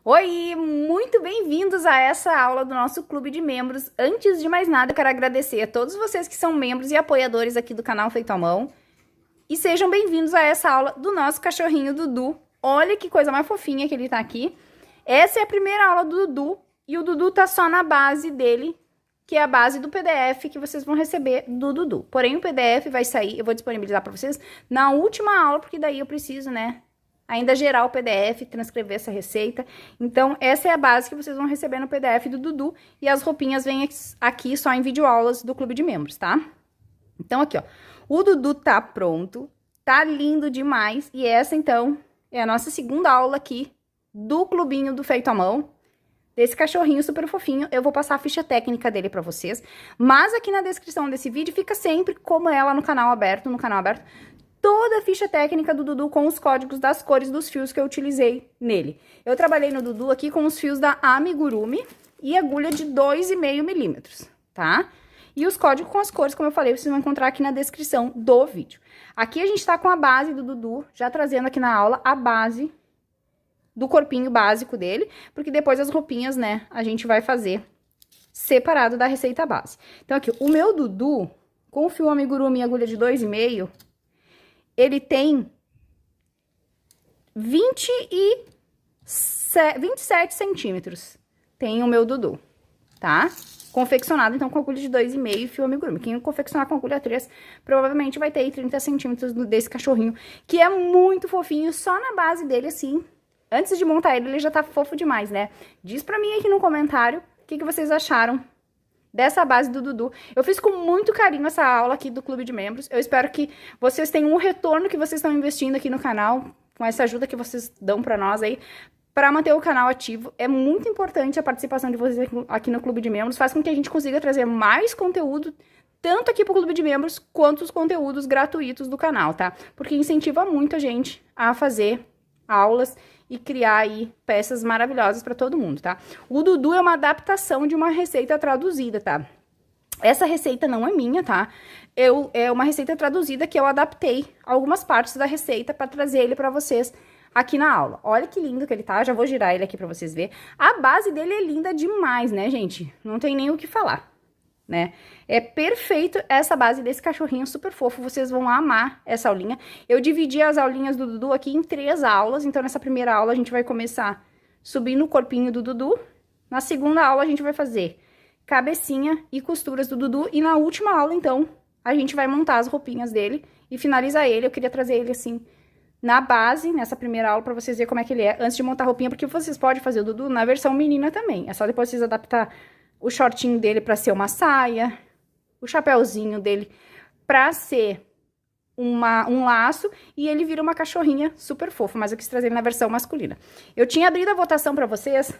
Oi, muito bem-vindos a essa aula do nosso clube de membros. Antes de mais nada, eu quero agradecer a todos vocês que são membros e apoiadores aqui do canal Feito à Mão. E sejam bem-vindos a essa aula do nosso cachorrinho Dudu. Olha que coisa mais fofinha que ele tá aqui. Essa é a primeira aula do Dudu e o Dudu tá só na base dele, que é a base do PDF que vocês vão receber do Dudu. Porém, o PDF vai sair, eu vou disponibilizar para vocês na última aula, porque daí eu preciso, né, ainda gerar o PDF, transcrever essa receita. Então, essa é a base que vocês vão receber no PDF do Dudu. E as roupinhas vêm aqui só em videoaulas do Clube de Membros, tá? Então, aqui, ó. O Dudu tá pronto. Tá lindo demais. E essa, então, é a nossa segunda aula aqui do clubinho do Feito à Mão. Desse cachorrinho super fofinho. Eu vou passar a ficha técnica dele pra vocês. Mas aqui na descrição desse vídeo fica sempre como ela no canal aberto, toda a ficha técnica do Dudu com os códigos das cores dos fios que eu utilizei nele. Eu trabalhei no Dudu aqui com os fios da Amigurumi e agulha de 2,5 milímetros, tá? E os códigos com as cores, como eu falei, vocês vão encontrar aqui na descrição do vídeo. Aqui a gente tá com a base do Dudu, já trazendo aqui na aula a base do corpinho básico dele, porque depois as roupinhas, né, a gente vai fazer separado da receita base. Então aqui, o meu Dudu, com o fio Amigurumi e agulha de 2,5, ele tem 27 centímetros. Tem o meu Dudu, tá? Confeccionado, então, com agulha de 2,5 e fio Amigurumi. Quem confeccionar com agulha 3, provavelmente vai ter aí 30 centímetros desse cachorrinho, que é muito fofinho, só na base dele, assim. Antes de montar ele, ele já tá fofo demais, né? Diz pra mim aqui no comentário o que vocês acharam dessa base do Dudu. Eu fiz com muito carinho essa aula aqui do Clube de Membros. Eu espero que vocês tenham um retorno que vocês estão investindo aqui no canal, com essa ajuda que vocês dão pra nós aí, pra manter o canal ativo. É muito importante a participação de vocês aqui no Clube de Membros. Faz com que a gente consiga trazer mais conteúdo, tanto aqui pro Clube de Membros, quanto os conteúdos gratuitos do canal, tá? Porque incentiva muito a gente a fazer aulas e criar aí peças maravilhosas para todo mundo, tá? O Dudu é uma adaptação de uma receita traduzida, tá? Essa receita não é minha, tá? É uma receita traduzida que eu adaptei algumas partes da receita para trazer ele para vocês aqui na aula. Olha que lindo que ele tá, já vou girar ele aqui para vocês verem. A base dele é linda demais, né, gente? Não tem nem o que falar, né? É perfeito essa base desse cachorrinho super fofo, vocês vão amar essa aulinha. Eu dividi as aulinhas do Dudu aqui em 3 aulas, então nessa primeira aula a gente vai começar subindo o corpinho do Dudu. Na segunda aula a gente vai fazer cabecinha e costuras do Dudu, e na última aula, então, a gente vai montar as roupinhas dele e finalizar ele. Eu queria trazer ele assim na base, nessa primeira aula, pra vocês verem como é que ele é, antes de montar a roupinha, porque vocês podem fazer o Dudu na versão menina também. É só depois vocês adaptar o shortinho dele pra ser uma saia, o chapéuzinho dele pra ser um laço, e ele vira uma cachorrinha super fofa, mas eu quis trazer ele na versão masculina. Eu tinha abrido a votação pra vocês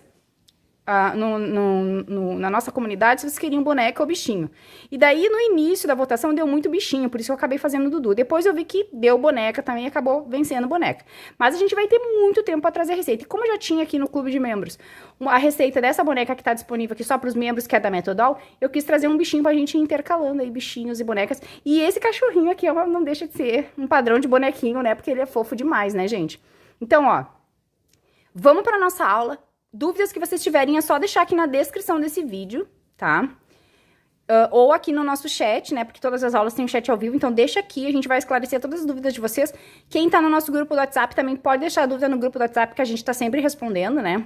na nossa comunidade, se vocês queriam boneca ou bichinho. E daí, no início da votação, deu muito bichinho, por isso eu acabei fazendo o Dudu. Depois eu vi que deu boneca também, acabou vencendo boneca. Mas a gente vai ter muito tempo para trazer a receita. E como eu já tinha aqui no Clube de Membros a receita dessa boneca que tá disponível aqui só para os membros, que é da Metodol, eu quis trazer um bichinho pra gente ir intercalando aí, bichinhos e bonecas. E esse cachorrinho aqui não deixa de ser um padrão de bonequinho, né? Porque ele é fofo demais, né, gente? Então, ó, vamos para nossa aula. Dúvidas que vocês tiverem é só deixar aqui na descrição desse vídeo, tá? Ou aqui no nosso chat, né? Porque todas as aulas têm chat ao vivo, então deixa aqui, a gente vai esclarecer todas as dúvidas de vocês. Quem tá no nosso grupo do WhatsApp também pode deixar a dúvida no grupo do WhatsApp, que a gente tá sempre respondendo, né?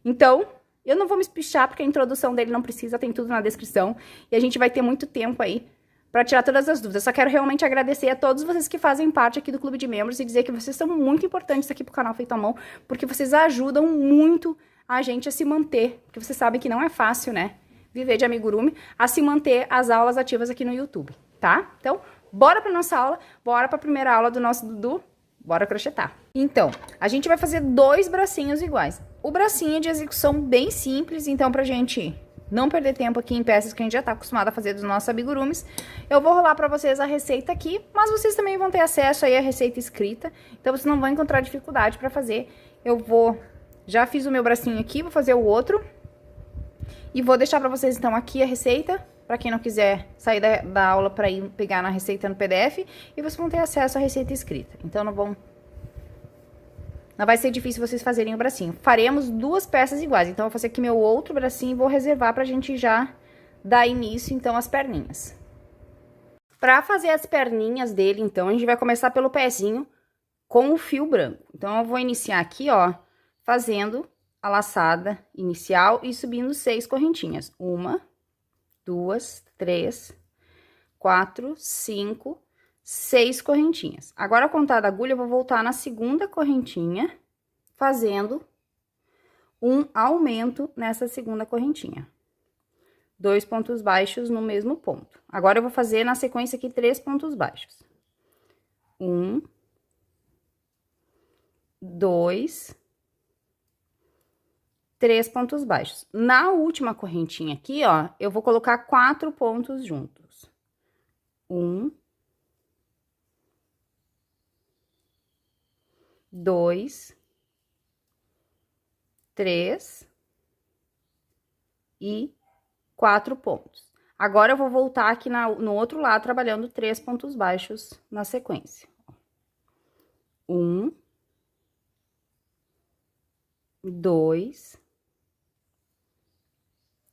Então, eu não vou me espichar, porque a introdução dele não precisa, tem tudo na descrição. E a gente vai ter muito tempo aí pra tirar todas as dúvidas. Só quero realmente agradecer a todos vocês que fazem parte aqui do Clube de Membros e dizer que vocês são muito importantes aqui pro canal Feito à Mão, porque vocês ajudam muito a gente a se manter, porque vocês sabem que não é fácil, né, viver de amigurumi, a se manter as aulas ativas aqui no YouTube, tá? Então, bora pra nossa aula, bora pra primeira aula do nosso Dudu, bora crochetar. Então, a gente vai fazer 2 bracinhos iguais. O bracinho é de execução bem simples, então pra gente não perder tempo aqui em peças que a gente já tá acostumado a fazer dos nossos amigurumis, eu vou rolar pra vocês a receita aqui, mas vocês também vão ter acesso aí à receita escrita, então vocês não vão encontrar dificuldade pra fazer. Já fiz o meu bracinho aqui, vou fazer o outro. E vou deixar pra vocês, então, aqui a receita, pra quem não quiser sair da aula pra ir pegar na receita no PDF. E vocês vão ter acesso à receita escrita. Então, não vão Não vai ser difícil vocês fazerem o bracinho. Faremos 2 peças iguais. Então, eu vou fazer aqui meu outro bracinho e vou reservar pra gente já dar início, então, às perninhas. Pra fazer as perninhas dele, então, a gente vai começar pelo pezinho com o fio branco. Então, eu vou iniciar aqui, ó, fazendo a laçada inicial e subindo 6 correntinhas. 1, 2, 3, 4, 5, 6 correntinhas. Agora, a contar da agulha, eu vou voltar na segunda correntinha, fazendo um aumento nessa segunda correntinha. 2 pontos baixos no mesmo ponto. Agora, eu vou fazer na sequência aqui 3 pontos baixos. 1, 2, 3 pontos baixos. Na última correntinha aqui, ó, eu vou colocar 4 pontos juntos. 1, 2, 3 e 4 pontos. Agora, eu vou voltar aqui no outro lado, trabalhando 3 pontos baixos na sequência. 1, 2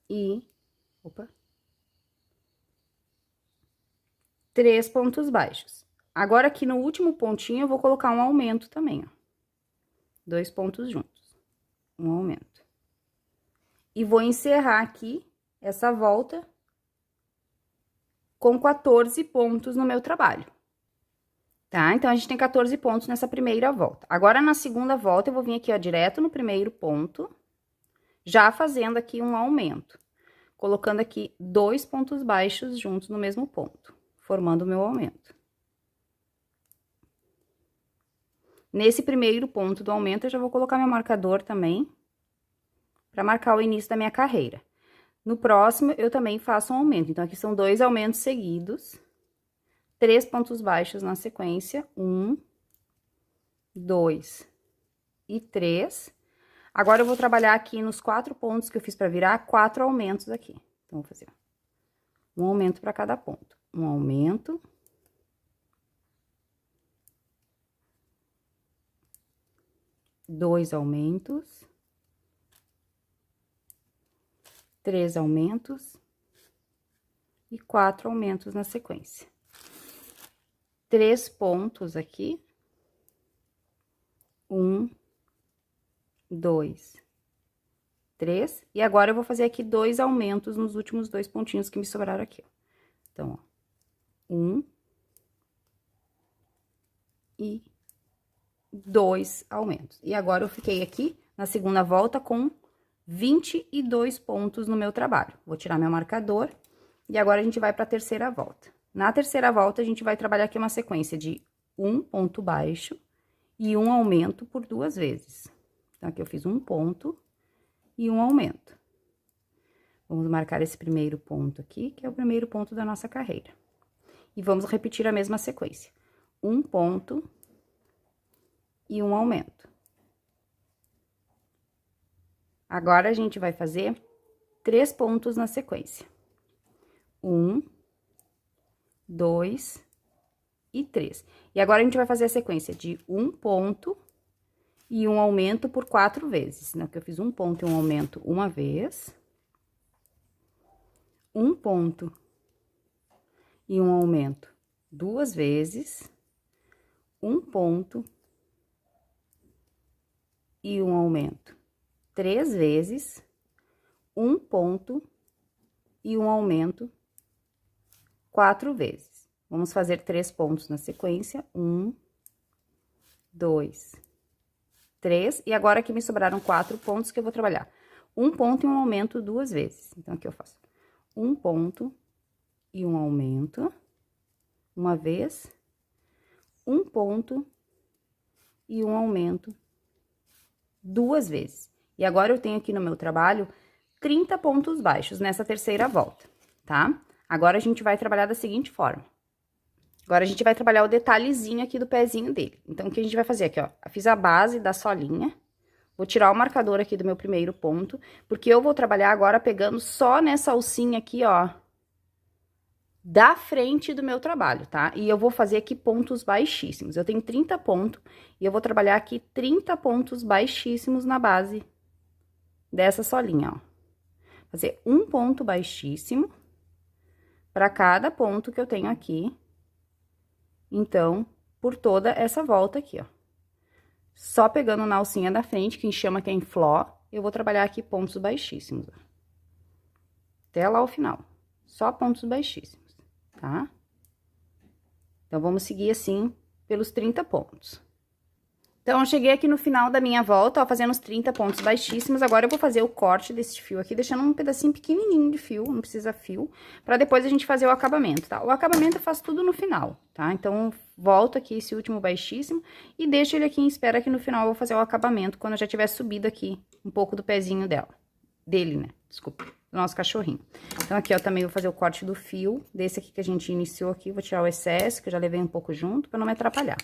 e... Opa! 3 pontos baixos. Agora, aqui no último pontinho, eu vou colocar um aumento também, ó. 2 pontos juntos. Um aumento. E vou encerrar aqui essa volta com 14 pontos no meu trabalho. Tá? Então, a gente tem 14 pontos nessa primeira volta. Agora, na segunda volta, eu vou vir aqui, ó, direto no primeiro ponto, já fazendo aqui um aumento. Colocando aqui 2 pontos baixos juntos no mesmo ponto, formando o meu aumento. Nesse primeiro ponto do aumento, eu já vou colocar meu marcador também, para marcar o início da minha carreira. No próximo, eu também faço um aumento. Então, aqui são 2 aumentos seguidos, 3 pontos baixos na sequência, 1, 2 e 3. Agora, eu vou trabalhar aqui nos 4 pontos que eu fiz para virar, 4 aumentos aqui. Então, vou fazer um aumento para cada ponto. Um aumento. 2 aumentos. 3 aumentos. E 4 aumentos na sequência. 3 pontos aqui. 1, 2, 3. E agora, eu vou fazer aqui 2 aumentos nos últimos 2 pontinhos que me sobraram aqui, ó. Então, ó, 1 e 2 aumentos. E agora, eu fiquei aqui na segunda volta com 22 pontos no meu trabalho. Vou tirar meu marcador e agora a gente vai para a terceira volta. Na terceira volta, a gente vai trabalhar aqui uma sequência de 1 ponto baixo e 1 aumento por 2 vezes. Então, aqui eu fiz 1 ponto e 1 aumento. Vamos marcar esse primeiro ponto aqui, que é o primeiro ponto da nossa carreira. E vamos repetir a mesma sequência. 1 ponto e 1 aumento. Agora, a gente vai fazer 3 pontos na sequência. 1, 2 e 3. E agora, a gente vai fazer a sequência de 1 ponto e 1 aumento por 4 vezes. Então, aqui eu fiz 1 ponto e 1 aumento uma vez. 1 ponto e 1 aumento 2 vezes. 1 ponto e 1 aumento 3 vezes. 1 ponto e 1 aumento 4 vezes. Vamos fazer 3 pontos na sequência. 1, 2, 3. E agora, aqui me sobraram 4 pontos que eu vou trabalhar. 1 ponto e 1 aumento 2 vezes. Então, aqui eu faço 1 ponto e 1 aumento uma vez. 1 ponto e 1 aumento 2 vezes. E agora, eu tenho aqui no meu trabalho 30 pontos baixos nessa terceira volta, tá? Agora, a gente vai trabalhar da seguinte forma. Agora, a gente vai trabalhar o detalhezinho aqui do pezinho dele. Então, o que a gente vai fazer aqui, ó? Eu fiz a base da solinha. Vou tirar o marcador aqui do meu primeiro ponto, porque eu vou trabalhar agora pegando só nessa alcinha aqui, ó, da frente do meu trabalho, tá? E eu vou fazer aqui pontos baixíssimos. Eu tenho 30 pontos e eu vou trabalhar aqui 30 pontos baixíssimos na base dessa solinha, ó. Fazer um ponto baixíssimo para cada ponto que eu tenho aqui. Então, por toda essa volta aqui, ó. Só pegando na alcinha da frente, que a gente chama que é em fló, eu vou trabalhar aqui pontos baixíssimos, ó. Até lá o final. Só pontos baixíssimos, tá? Então, vamos seguir assim pelos 30 pontos. Então, eu cheguei aqui no final da minha volta, ó, fazendo os 30 pontos baixíssimos. Agora, eu vou fazer o corte desse fio aqui, deixando um pedacinho pequenininho de fio, não precisa fio, pra depois a gente fazer o acabamento, tá? O acabamento eu faço tudo no final, tá? Então, volto aqui esse último baixíssimo e deixo ele aqui em espera, que no final eu vou fazer o acabamento, quando eu já tiver subido aqui um pouco do pezinho dele, né? Desculpa, do nosso cachorrinho. Então, aqui, ó, também vou fazer o corte do fio, desse aqui que a gente iniciou aqui, vou tirar o excesso, que eu já levei um pouco junto, pra não me atrapalhar.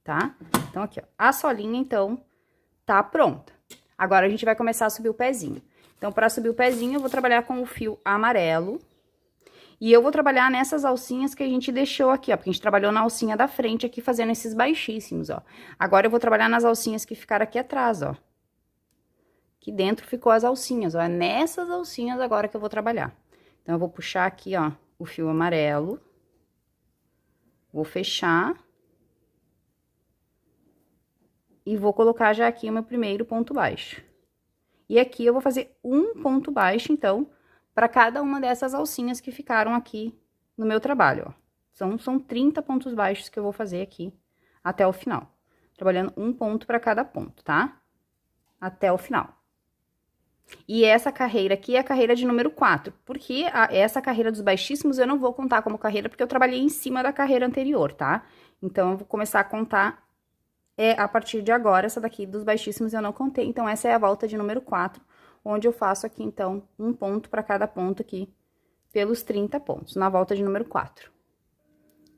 Tá? Então, aqui, ó, a solinha, então, tá pronta. Agora, a gente vai começar a subir o pezinho. Então, pra subir o pezinho, eu vou trabalhar com o fio amarelo. E eu vou trabalhar nessas alcinhas que a gente deixou aqui, ó, porque a gente trabalhou na alcinha da frente aqui, fazendo esses baixíssimos, ó. Agora, eu vou trabalhar nas alcinhas que ficaram aqui atrás, ó. Aqui dentro ficou as alcinhas, ó. É nessas alcinhas agora que eu vou trabalhar. Então, eu vou puxar aqui, ó, o fio amarelo. Vou fechar. E vou colocar já aqui o meu primeiro ponto baixo. E aqui eu vou fazer um ponto baixo, então, para cada uma dessas alcinhas que ficaram aqui no meu trabalho, ó. São 30 pontos baixos que eu vou fazer aqui até o final. Trabalhando um ponto para cada ponto, tá? Até o final. E essa carreira aqui é a carreira de número 4, porque essa carreira dos baixíssimos eu não vou contar como carreira, porque eu trabalhei em cima da carreira anterior, tá? Então, eu vou começar a contar a partir de agora. Essa daqui dos baixíssimos eu não contei, então essa é a volta de número 4, onde eu faço aqui, então, um ponto para cada ponto aqui, pelos 30 pontos, na volta de número 4.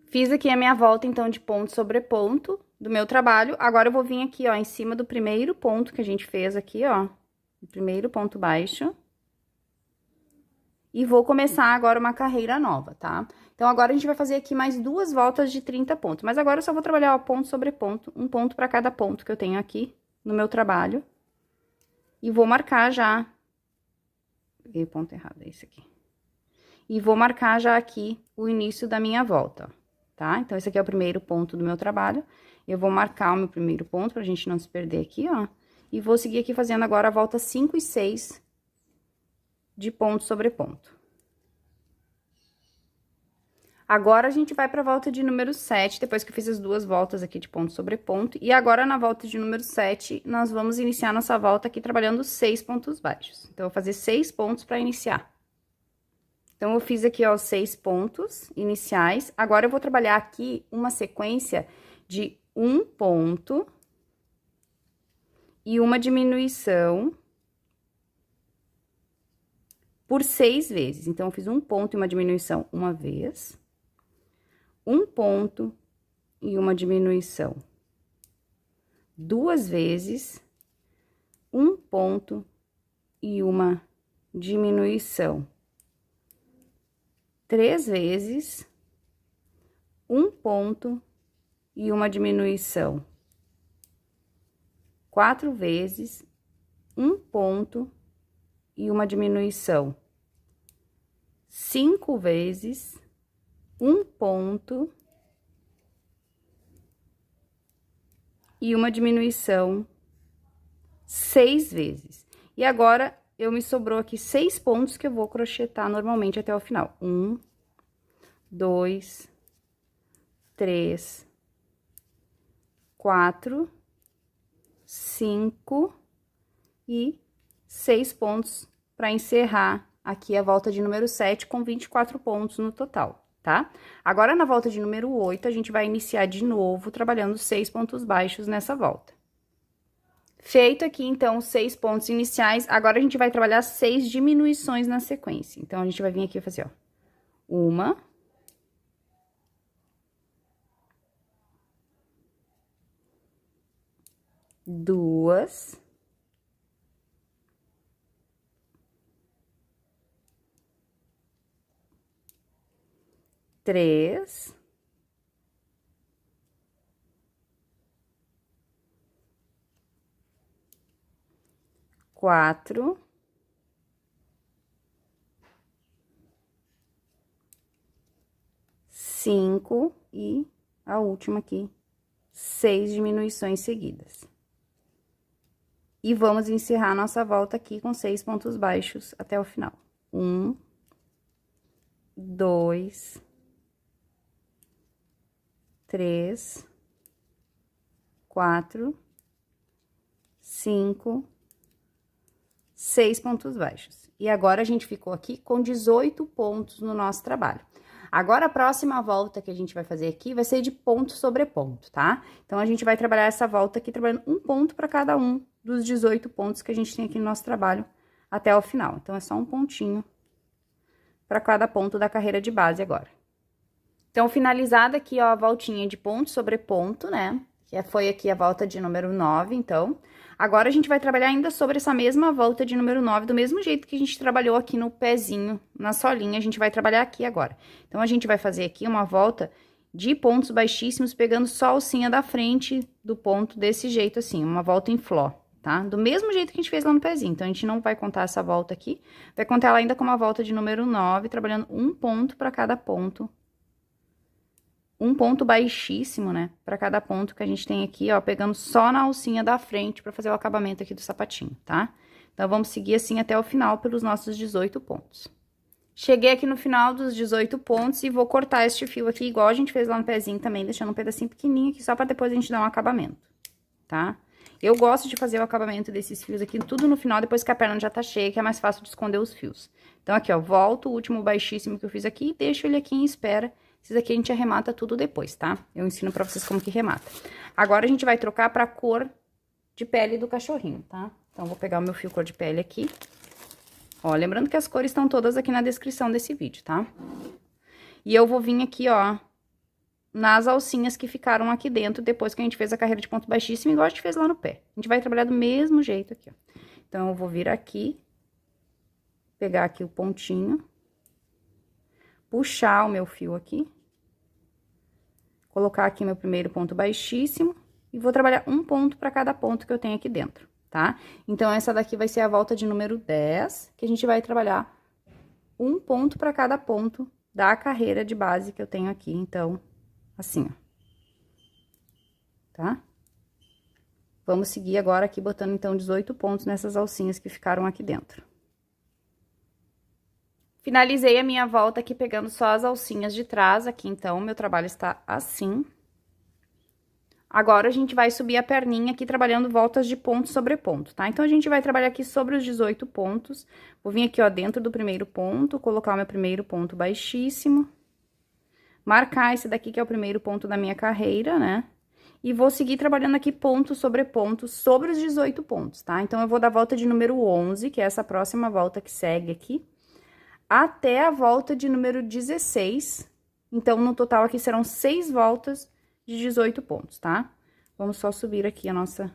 Fiz aqui a minha volta, então, de ponto sobre ponto do meu trabalho. Agora, eu vou vir aqui, ó, em cima do primeiro ponto que a gente fez aqui, ó, o primeiro ponto baixo. E vou começar agora uma carreira nova, tá? Então, agora a gente vai fazer aqui mais 2 voltas de 30 pontos. Mas agora eu só vou trabalhar, ó, ponto sobre ponto, um ponto para cada ponto que eu tenho aqui no meu trabalho. E vou marcar já... Peguei o ponto errado, é esse aqui. E vou marcar já aqui o início da minha volta, ó, tá? Então, esse aqui é o primeiro ponto do meu trabalho. Eu vou marcar o meu primeiro ponto pra gente não se perder aqui, ó. E vou seguir aqui fazendo agora a volta 5 e 6 de ponto sobre ponto. Agora, a gente vai pra volta de número 7, depois que eu fiz as 2 voltas aqui de ponto sobre ponto. E agora, na volta de número 7, nós vamos iniciar nossa volta aqui trabalhando 6 pontos baixos. Então, eu vou fazer 6 pontos pra iniciar. Então, eu fiz aqui, ó, 6 pontos iniciais. Agora, eu vou trabalhar aqui uma sequência de um ponto e uma diminuição por 6 vezes. Então, eu fiz um ponto e uma diminuição uma vez, um ponto e uma diminuição 2 vezes, um ponto e uma diminuição 3 vezes, um ponto e uma diminuição 4 vezes, um ponto e uma diminuição 5 vezes, um ponto e uma diminuição 6 vezes. E agora, me sobrou aqui 6 pontos que eu vou crochetar normalmente até o final. 1, 2, 3, 4, 5 e 6 pontos para encerrar aqui a volta de número 7 com 24 pontos no total, tá? Agora, na volta de número 8, a gente vai iniciar de novo trabalhando 6 pontos baixos nessa volta. Feito aqui, então, 6 pontos iniciais, agora a gente vai trabalhar 6 diminuições na sequência. Então, a gente vai vir aqui e fazer, ó, 1, 2, 3, 3, 4, 5 e a última aqui, 6 diminuições seguidas. E vamos encerrar nossa volta aqui com 6 pontos baixos até o final. 1, 2, 3, 4, 5, 6 pontos baixos. E agora, a gente ficou aqui com 18 pontos no nosso trabalho. Agora, a próxima volta que a gente vai fazer aqui vai ser de ponto sobre ponto, tá? Então, a gente vai trabalhar essa volta aqui, trabalhando um ponto para cada um dos 18 pontos que a gente tem aqui no nosso trabalho até o final. Então, é só um pontinho para cada ponto da carreira de base agora. Então, finalizada aqui, ó, a voltinha de ponto sobre ponto, né? Que foi aqui a volta de número 9, então. Agora, a gente vai trabalhar ainda sobre essa mesma volta de número 9, do mesmo jeito que a gente trabalhou aqui no pezinho, na solinha, a gente vai trabalhar aqui agora. Então, a gente vai fazer aqui uma volta de pontos baixíssimos, pegando só a alcinha da frente do ponto desse jeito, assim, uma volta em flor, tá? Do mesmo jeito que a gente fez lá no pezinho. Então, a gente não vai contar essa volta aqui, vai contar ela ainda como a volta de número 9, trabalhando um ponto para cada ponto. Um ponto baixíssimo, né? Para cada ponto que a gente tem aqui, ó, pegando só na alcinha da frente para fazer o acabamento aqui do sapatinho, tá? Então, vamos seguir assim até o final pelos nossos 18 pontos. Cheguei aqui no final dos 18 pontos e vou cortar este fio aqui, igual a gente fez lá no pezinho também, deixando um pedacinho pequenininho aqui, só para depois a gente dar um acabamento, tá? Eu gosto de fazer o acabamento desses fios aqui, tudo no final, depois que a perna já tá cheia, que é mais fácil de esconder os fios. Então, aqui, ó, volto o último baixíssimo que eu fiz aqui e deixo ele aqui em espera. Esses aqui a gente arremata tudo depois, tá? Eu ensino pra vocês como que remata. Agora, a gente vai trocar pra cor de pele do cachorrinho, tá? Então, vou pegar o meu fio cor de pele aqui. Ó, lembrando que as cores estão todas aqui na descrição desse vídeo, tá? E eu vou vir aqui, ó, nas alcinhas que ficaram aqui dentro, depois que a gente fez a carreira de ponto baixíssimo, igual a gente fez lá no pé. A gente vai trabalhar do mesmo jeito aqui, ó. Então, eu vou vir aqui, pegar aqui o pontinho, puxar o meu fio aqui, colocar aqui meu primeiro ponto baixíssimo e vou trabalhar um ponto para cada ponto que eu tenho aqui dentro, tá? Então, essa daqui vai ser a volta de número 10, que a gente vai trabalhar um ponto para cada ponto da carreira de base que eu tenho aqui, então, assim, ó. Tá? Vamos seguir agora aqui botando, então, 18 pontos nessas alcinhas que ficaram aqui dentro. Finalizei a minha volta aqui pegando só as alcinhas de trás aqui, então, meu trabalho está assim. Agora, a gente vai subir a perninha aqui trabalhando voltas de ponto sobre ponto, tá? Então, a gente vai trabalhar aqui sobre os 18 pontos. Vou vir aqui, ó, dentro do primeiro ponto, colocar o meu primeiro ponto baixíssimo. Marcar esse daqui que é o primeiro ponto da minha carreira, né? E vou seguir trabalhando aqui ponto sobre os 18 pontos, tá? Então, eu vou dar a volta de número 11, que é essa próxima volta que segue aqui, até a volta de número 16. Então, no total aqui serão 6 voltas de 18 pontos, tá? Vamos só subir aqui a nossa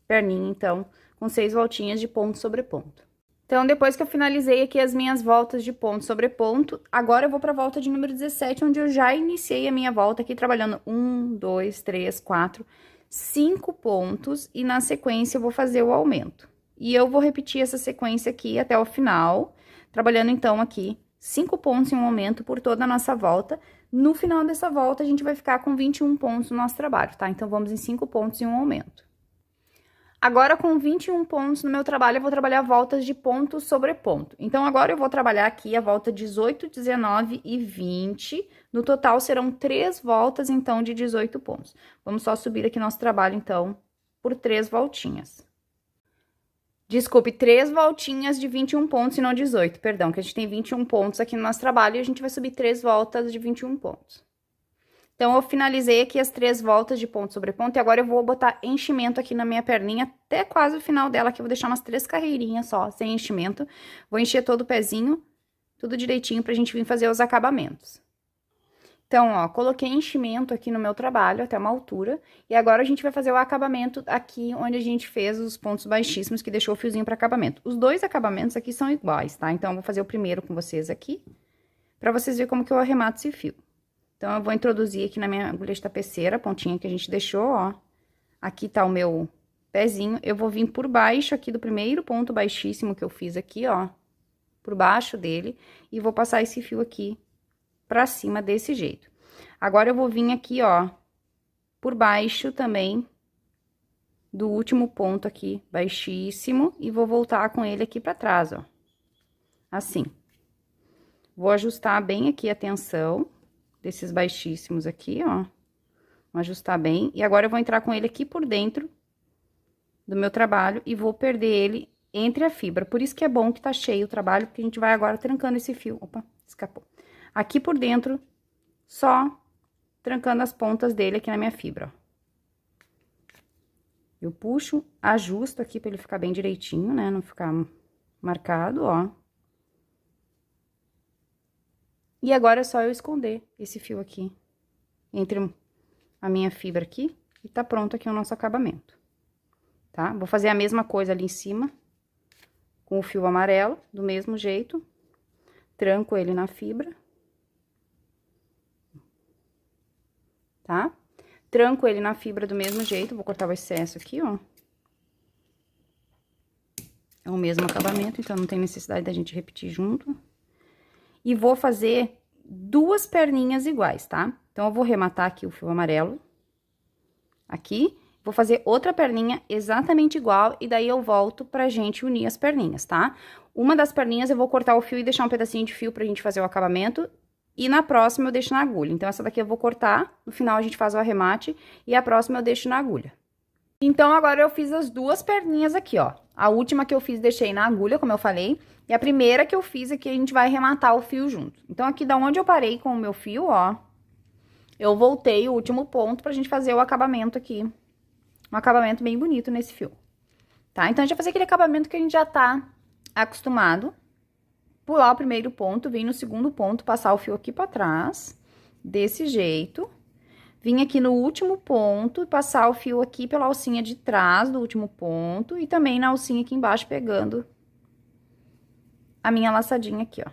perninha, então, com 6 voltinhas de ponto sobre ponto. Então, depois que eu finalizei aqui as minhas voltas de ponto sobre ponto, agora eu vou pra volta de número 17, onde eu já iniciei a minha volta aqui, trabalhando 1, 2, 3, 4, 5 pontos, e na sequência eu vou fazer o aumento. E eu vou repetir essa sequência aqui até o final, trabalhando, então, aqui 5 pontos em um aumento por toda a nossa volta. No final dessa volta, a gente vai ficar com 21 pontos no nosso trabalho, tá? Então, vamos em 5 pontos em um aumento. Agora, com 21 pontos no meu trabalho, eu vou trabalhar voltas de ponto sobre ponto. Então, agora eu vou trabalhar aqui a volta 18, 19 e 20. No total, serão 3 voltas, então, de 18 pontos. Vamos só subir aqui nosso trabalho, então, por 3 voltinhas. Desculpe, 3 voltinhas de 21 pontos e não 18, perdão, que a gente tem 21 pontos aqui no nosso trabalho e a gente vai subir 3 voltas de 21 pontos. Então, eu finalizei aqui as 3 voltas de ponto sobre ponto e agora eu vou botar enchimento aqui na minha perninha até quase o final dela, que eu vou deixar umas 3 carreirinhas só, sem enchimento. Vou encher todo o pezinho, tudo direitinho pra gente vir fazer os acabamentos. Então, ó, coloquei enchimento aqui no meu trabalho até uma altura, e agora a gente vai fazer o acabamento aqui onde a gente fez os pontos baixíssimos, que deixou o fiozinho para acabamento. Os dois acabamentos aqui são iguais, tá? Então, eu vou fazer o primeiro com vocês aqui, pra vocês verem como que eu arremato esse fio. Então, eu vou introduzir aqui na minha agulha de tapeceira, a pontinha que a gente deixou, ó. Aqui tá o meu pezinho. Eu vou vir por baixo aqui do primeiro ponto baixíssimo que eu fiz aqui, ó. Por baixo dele. E vou passar esse fio aqui pra cima desse jeito. Agora, eu vou vir aqui, ó, por baixo também do último ponto aqui, baixíssimo. E vou voltar com ele aqui pra trás, ó. Assim. Vou ajustar bem aqui a tensão desses baixíssimos aqui, ó. Vou ajustar bem. E agora, eu vou entrar com ele aqui por dentro do meu trabalho e vou perder ele entre a fibra. Por isso que é bom que tá cheio o trabalho, porque a gente vai agora trancando esse fio. Opa, escapou. Aqui por dentro, só trancando as pontas dele aqui na minha fibra, ó. Eu puxo, ajusto aqui pra ele ficar bem direitinho, né? Não ficar marcado, ó. E agora é só eu esconder esse fio aqui entre a minha fibra aqui e tá pronto aqui o nosso acabamento, tá? Vou fazer a mesma coisa ali em cima com o fio amarelo, do mesmo jeito. Tranco ele na fibra. Tá? Tranco ele na fibra do mesmo jeito, vou cortar o excesso aqui, ó. É o mesmo acabamento, então não tem necessidade da gente repetir junto. E vou fazer duas perninhas iguais, tá? Então, eu vou rematar aqui o fio amarelo. Aqui. Vou fazer outra perninha exatamente igual, e daí eu volto pra gente unir as perninhas, tá? Uma das perninhas eu vou cortar o fio e deixar um pedacinho de fio pra gente fazer o acabamento. E na próxima eu deixo na agulha. Então, essa daqui eu vou cortar, no final a gente faz o arremate, e a próxima eu deixo na agulha. Então, agora eu fiz as duas perninhas aqui, ó. A última que eu fiz, deixei na agulha, como eu falei. E a primeira que eu fiz aqui, a gente vai arrematar o fio junto. Então, aqui da onde eu parei com o meu fio, ó, eu voltei o último ponto pra gente fazer o acabamento aqui. Um acabamento bem bonito nesse fio, tá? Então, a gente vai fazer aquele acabamento que a gente já tá acostumado. Pular o primeiro ponto, vir no segundo ponto, passar o fio aqui pra trás, desse jeito. Vim aqui no último ponto e passar o fio aqui pela alcinha de trás do último ponto e também na alcinha aqui embaixo, pegando a minha laçadinha aqui, ó.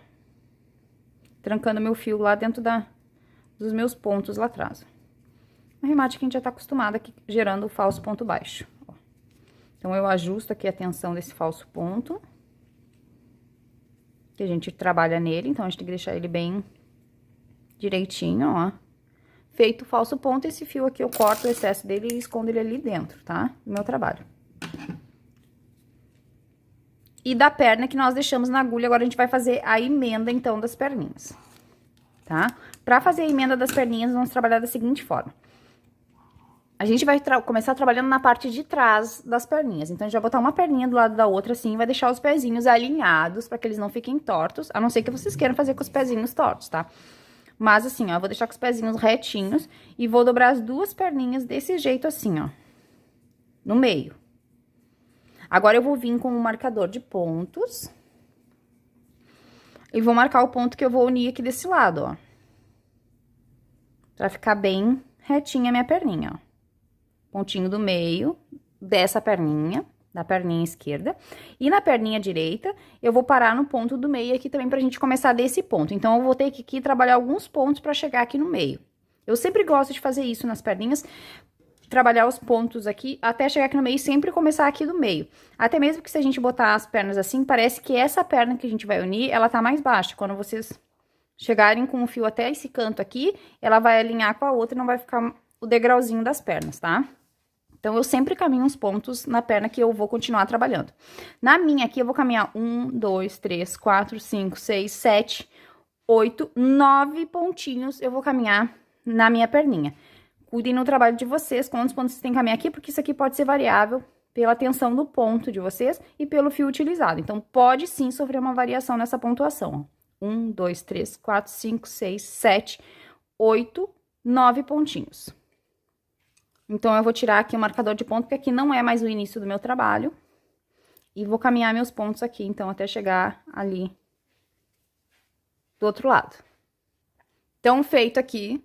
Trancando meu fio lá dentro dos meus pontos lá atrás. Um arremate que a gente já tá acostumado aqui, gerando o falso ponto baixo, ó. Então, eu ajusto aqui a tensão desse falso ponto. Que a gente trabalha nele, então, a gente tem que deixar ele bem direitinho, ó. Feito o falso ponto, esse fio aqui eu corto o excesso dele e escondo ele ali dentro, tá? Do meu trabalho. E da perna que nós deixamos na agulha, agora a gente vai fazer a emenda, então, das perninhas, tá? Pra fazer a emenda das perninhas, vamos trabalhar da seguinte forma. A gente vai começar trabalhando na parte de trás das perninhas. Então, a gente vai botar uma perninha do lado da outra, assim, e vai deixar os pezinhos alinhados, pra que eles não fiquem tortos, a não ser que vocês queiram fazer com os pezinhos tortos, tá? Mas, assim, ó, eu vou deixar com os pezinhos retinhos e vou dobrar as duas perninhas desse jeito, assim, ó, no meio. Agora, eu vou vir com um marcador de pontos e vou marcar o ponto que eu vou unir aqui desse lado, ó. Pra ficar bem retinha a minha perninha, ó. Pontinho do meio dessa perninha, da perninha esquerda. E na perninha direita, eu vou parar no ponto do meio aqui também pra gente começar desse ponto. Então, eu vou ter que aqui trabalhar alguns pontos pra chegar aqui no meio. Eu sempre gosto de fazer isso nas perninhas, trabalhar os pontos aqui até chegar aqui no meio e sempre começar aqui do meio. Até mesmo que se a gente botar as pernas assim, parece que essa perna que a gente vai unir, ela tá mais baixa. Quando vocês chegarem com o fio até esse canto aqui, ela vai alinhar com a outra e não vai ficar o degrauzinho das pernas, tá? Então, eu sempre caminho uns pontos na perna que eu vou continuar trabalhando. Na minha aqui, eu vou caminhar 1, 2, 3, 4, 5, 6, 7, 8, 9 pontinhos. Eu vou caminhar na minha perninha. Cuidem no trabalho de vocês, quantos pontos vocês têm que caminhar aqui, porque isso aqui pode ser variável pela tensão do ponto de vocês e pelo fio utilizado. Então, pode sim sofrer uma variação nessa pontuação, ó. 1, 2, 3, 4, 5, 6, 7, 8, 9 pontinhos. Então, eu vou tirar aqui o marcador de ponto, porque aqui não é mais o início do meu trabalho. E vou caminhar meus pontos aqui, então, até chegar ali do outro lado. Então, feito aqui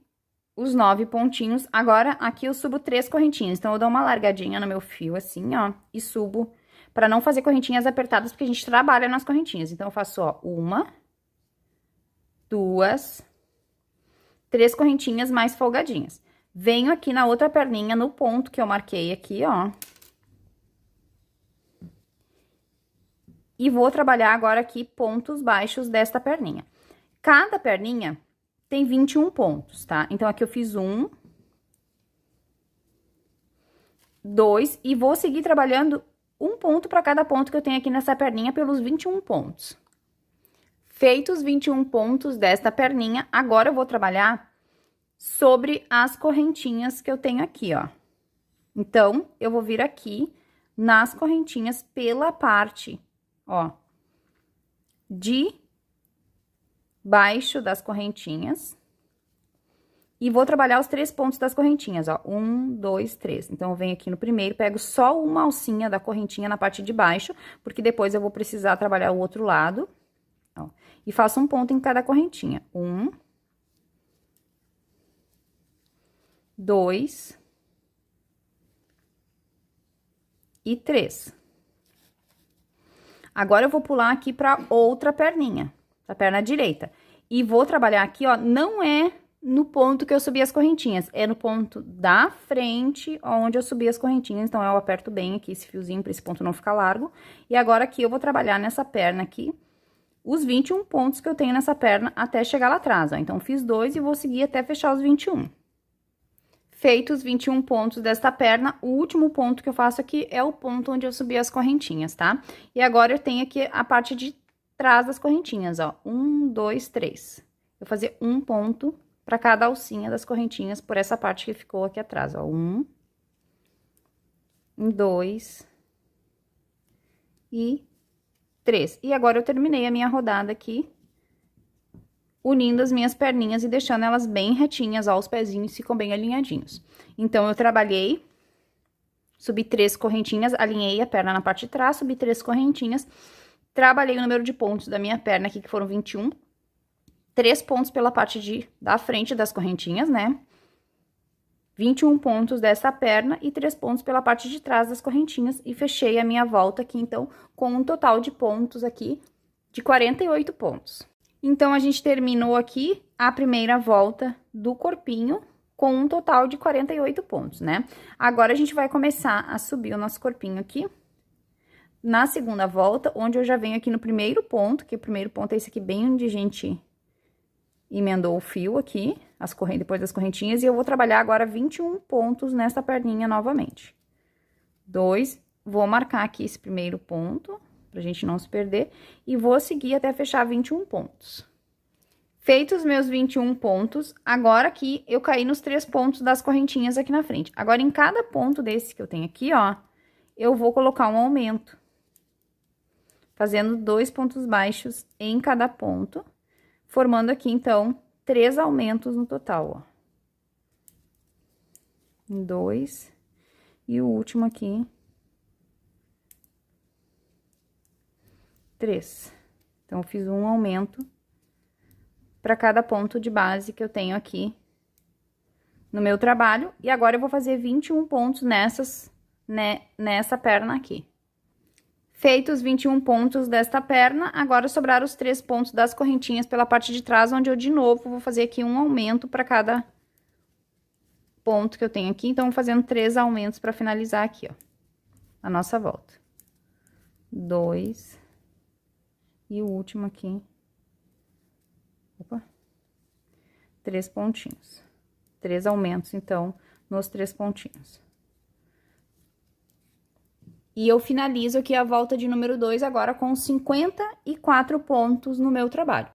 os 9 pontinhos, agora aqui eu subo 3 correntinhas. Então, eu dou uma largadinha no meu fio, assim, ó, e subo, pra não fazer correntinhas apertadas, porque a gente trabalha nas correntinhas. Então, eu faço, ó, 1, 2, 3 correntinhas mais folgadinhas. Venho aqui na outra perninha, no ponto que eu marquei aqui, ó. E vou trabalhar agora aqui pontos baixos desta perninha. Cada perninha tem 21 pontos, tá? Então, aqui eu fiz 1, 2, e vou seguir trabalhando um ponto para cada ponto que eu tenho aqui nessa perninha pelos 21 pontos. Feitos 21 pontos desta perninha, agora eu vou trabalhar sobre as correntinhas que eu tenho aqui, ó. Então, eu vou vir aqui nas correntinhas pela parte, ó, de baixo das correntinhas. E vou trabalhar os 3 pontos das correntinhas, ó. 1, 2, 3. Então, eu venho aqui no primeiro, pego só uma alcinha da correntinha na parte de baixo, porque depois eu vou precisar trabalhar o outro lado, ó. E faço um ponto em cada correntinha. 1, 2 e 3. Agora, eu vou pular aqui pra outra perninha, a perna direita. E vou trabalhar aqui, ó, não é no ponto que eu subi as correntinhas, é no ponto da frente, onde eu subi as correntinhas. Então, eu aperto bem aqui esse fiozinho para esse ponto não ficar largo. E agora, aqui, eu vou trabalhar nessa perna aqui, os 21 pontos que eu tenho nessa perna até chegar lá atrás, ó. Então, fiz 2 e vou seguir até fechar os 21. Feitos os 21 pontos desta perna, o último ponto que eu faço aqui é o ponto onde eu subi as correntinhas, tá? E agora, eu tenho aqui a parte de trás das correntinhas, ó. 1, 2, 3. Eu vou fazer um ponto para cada alcinha das correntinhas por essa parte que ficou aqui atrás, ó. 1, 2 e 3. E agora, eu terminei a minha rodada aqui, unindo as minhas perninhas e deixando elas bem retinhas, ó, os pezinhos ficam bem alinhadinhos. Então, eu trabalhei, subi 3 correntinhas, alinhei a perna na parte de trás, subi 3 correntinhas, trabalhei o número de pontos da minha perna aqui, que foram 21, 3 pontos pela parte da frente das correntinhas, né? 21 pontos dessa perna e 3 pontos pela parte de trás das correntinhas, e fechei a minha volta aqui, então, com um total de pontos aqui de 48 pontos. Então, a gente terminou aqui a primeira volta do corpinho com um total de 48 pontos, né? Agora, a gente vai começar a subir o nosso corpinho aqui na segunda volta, onde eu já venho aqui no primeiro ponto, que o primeiro ponto é esse aqui, bem onde a gente emendou o fio aqui, depois das correntinhas, e eu vou trabalhar agora 21 pontos nessa perninha novamente. 2, vou marcar aqui esse primeiro ponto, pra gente não se perder, e vou seguir até fechar 21 pontos. Feitos meus 21 pontos, agora aqui eu caí nos 3 pontos das correntinhas aqui na frente. Agora, em cada ponto desse que eu tenho aqui, ó, eu vou colocar um aumento, fazendo 2 pontos baixos em cada ponto, formando aqui, então, 3 aumentos no total, ó. 2, e o último aqui, 3. Então, eu fiz um aumento para cada ponto de base que eu tenho aqui no meu trabalho. E agora, eu vou fazer 21 pontos nessa perna aqui. Feitos 21 pontos desta perna, agora sobraram os 3 pontos das correntinhas pela parte de trás, onde eu, de novo, vou fazer aqui um aumento para cada ponto que eu tenho aqui. Então, fazendo 3 aumentos para finalizar aqui, ó, a nossa volta. 2, e o último aqui, opa, 3 pontinhos. 3 aumentos, então, nos 3 pontinhos. E eu finalizo aqui a volta de número 2 agora com 54 pontos no meu trabalho.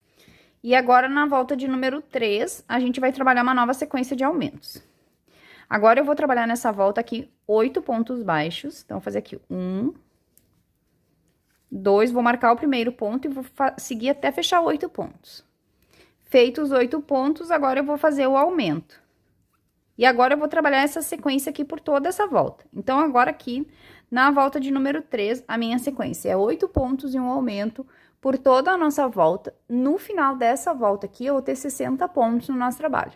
E agora, na volta de número 3, a gente vai trabalhar uma nova sequência de aumentos. Agora, eu vou trabalhar nessa volta aqui 8 pontos baixos. Então, vou fazer aqui 1, 2, vou marcar o primeiro ponto e vou seguir até fechar 8 pontos. Feitos os 8 pontos, agora eu vou fazer o aumento. E agora, eu vou trabalhar essa sequência aqui por toda essa volta. Então, agora aqui, na volta de número 3, a minha sequência é 8 pontos e um aumento por toda a nossa volta. No final dessa volta aqui, eu vou ter 60 pontos no nosso trabalho.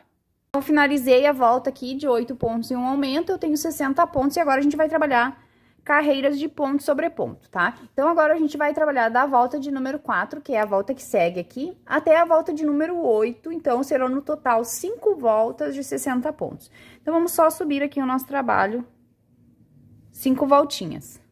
Eu finalizei a volta aqui de 8 pontos e um aumento, eu tenho 60 pontos, e agora a gente vai trabalhar carreiras de ponto sobre ponto, tá? Então, agora a gente vai trabalhar da volta de número 4, que é a volta que segue aqui, até a volta de número 8, então, serão no total 5 voltas de 60 pontos. Então, vamos só subir aqui o nosso trabalho, 5 voltinhas.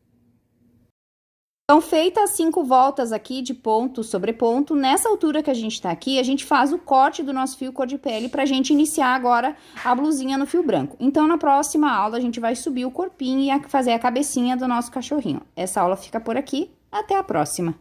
Então, feitas as 5 voltas aqui de ponto sobre ponto, nessa altura que a gente tá aqui, a gente faz o corte do nosso fio cor de pele pra gente iniciar agora a blusinha no fio branco. Então, na próxima aula, a gente vai subir o corpinho e fazer a cabecinha do nosso cachorrinho. Essa aula fica por aqui, até a próxima!